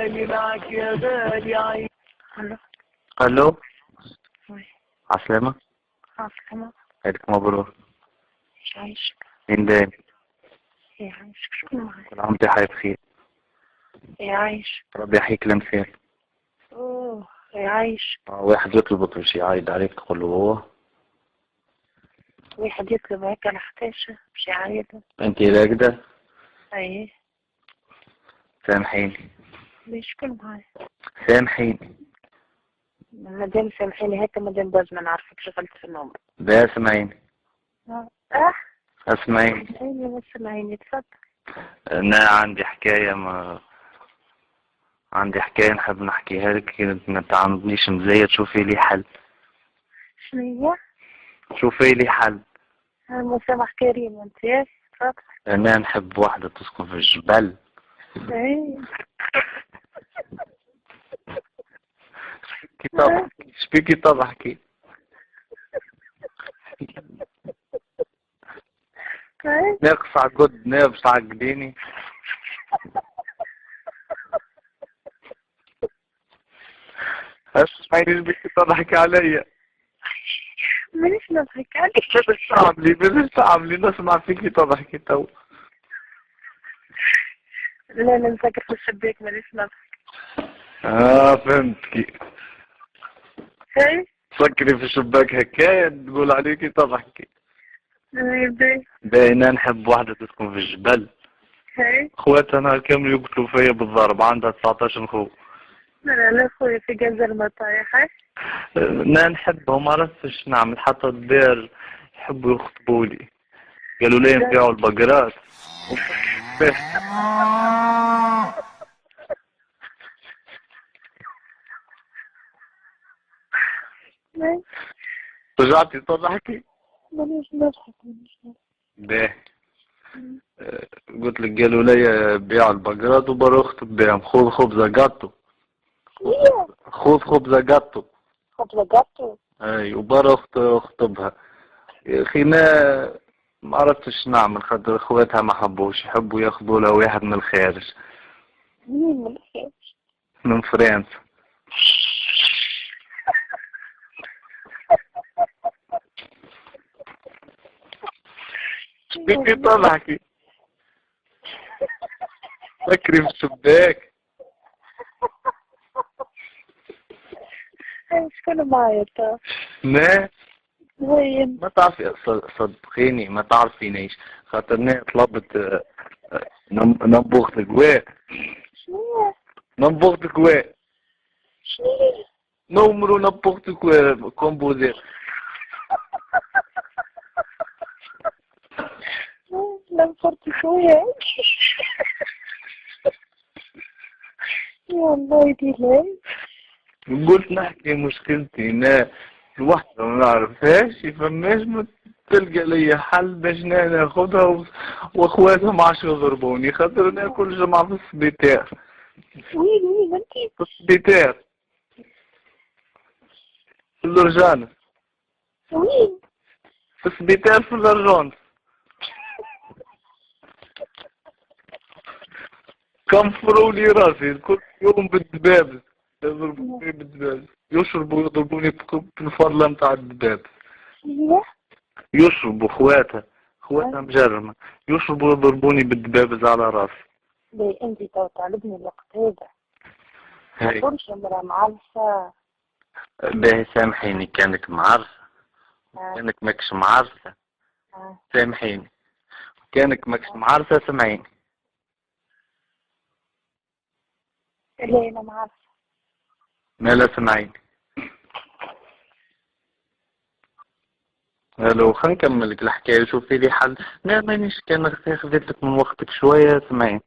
غالي معك يا غالي عايش. الو. الو وي. عسلامة. عسلامة. عيدك مبروك. ايش عايشك؟ مين ده؟ ايه عايشك؟ شكون معاك؟ كل عام وانت حي بخير. ايه عايشك؟ ربي يحييك لمثال. اوه ايه عايشك؟ واحد يطلبك باش يعايد عليك تقول له هو. واحد يطلب هيك على حتاشة باش يعايد. انت راقدة؟ ايه. سامحيني. ليش شكون معايا؟ سامحيني. مادام سامحيني هيك مادام باز ما نعرفك شغلت في النوم. لا اسمعيني. اه اسمعيني. سامحيني بس سامحيني تفضل. انا عندي حكاية عندي حكاية نحب نحكيها لك. ما تعاملنيش مزيد، شوفي لي حل. شنو هي؟ شوفي لي حل. مسامح كريم انت ياك تفضل. انا نحب واحدة تسكن في الجبل. ايه. كي تضحكي شبيكي تضحكي؟ ايه. ناقص عقد نابس عقديني. اسمعيني شبيكي تضحكي عليا؟ مانيش نضحك عليك. بلاش تعملي نسمع فيكي تضحكي تو. لا لا نسكر في الشباك مانيش نضحك. فهمتكي. ايه. تسكري في الشباك هكايا تقول عليكي تضحكي. باهي. باينة نحب واحدة تسكن في الجبل. ايه. خواتنا كامل يقتلوا فيا بالضرب، عندها 19 خو. لا لا خويا في جزر ما طايح. انا نحبهم، ما عرفتش نعمل حتى الدار يحبوا يخطبوا لي. قالوا لي نبيعوا البقرات. رجعتي تضحكي؟ مانيش نضحك. باهي. قلت لك قالوا لي بيع البقرات وبروح اخطب بيهم. خذ خبزة قطو. خذ خبزة قطو. خبزة قطو. اي وبروح اخطبها. يا اخي ما عرفتش نعمل، خاطر اخواتها ما حبوش، يحبوا ياخذوا لها واحد من الخارج. مين من الخارج؟ من فرنسا. شبيكي تضحكي؟ فكري في الشباك. شكون معايا تا؟ لا وين؟ ما تعرفي، صدقيني ما تعرفينيش، خاطر انا طلبت نبوغ القواء. شنو؟ نبوغ القواء. شنو؟ نمرو نبوغ القواء كومبوزير. نفرت شوية. يا الله يديلي. قلت نحكي مشكلتي انا الوحدة ما نعرفهاش، فماش ما تلقى لي حل باش ناخدها واخواتها ما عادش يضربوني، خاطر انا كل جمعة في السبيتار. وين انتي؟ في السبيتار في الرجانة. وين؟ في السبيتار في الرجانة. كنفروا لي راسي كل يوم بالدبابة، يضربوني بالدبابة، يشربوا يضربوني بالفرلة متاع الدبابة. يشربوا خواتها مجرمة، يشربوا يضربوني بالدبابة على راسي. باهي انتي تو طالبني الوقت هذا. هاي كلش مرة معرفة. باهي سامحيني، كانك معرفة كانك ماكش معرفة. سامحيني كانك ماكش معرفة. سمعيني. لا انا معرفة. لا سمعيني. لو خلينا نكمل لك الحكاية، شوفي لي حل. لا مانيش كان خذيت لك من وقتك شوية. سمعيني.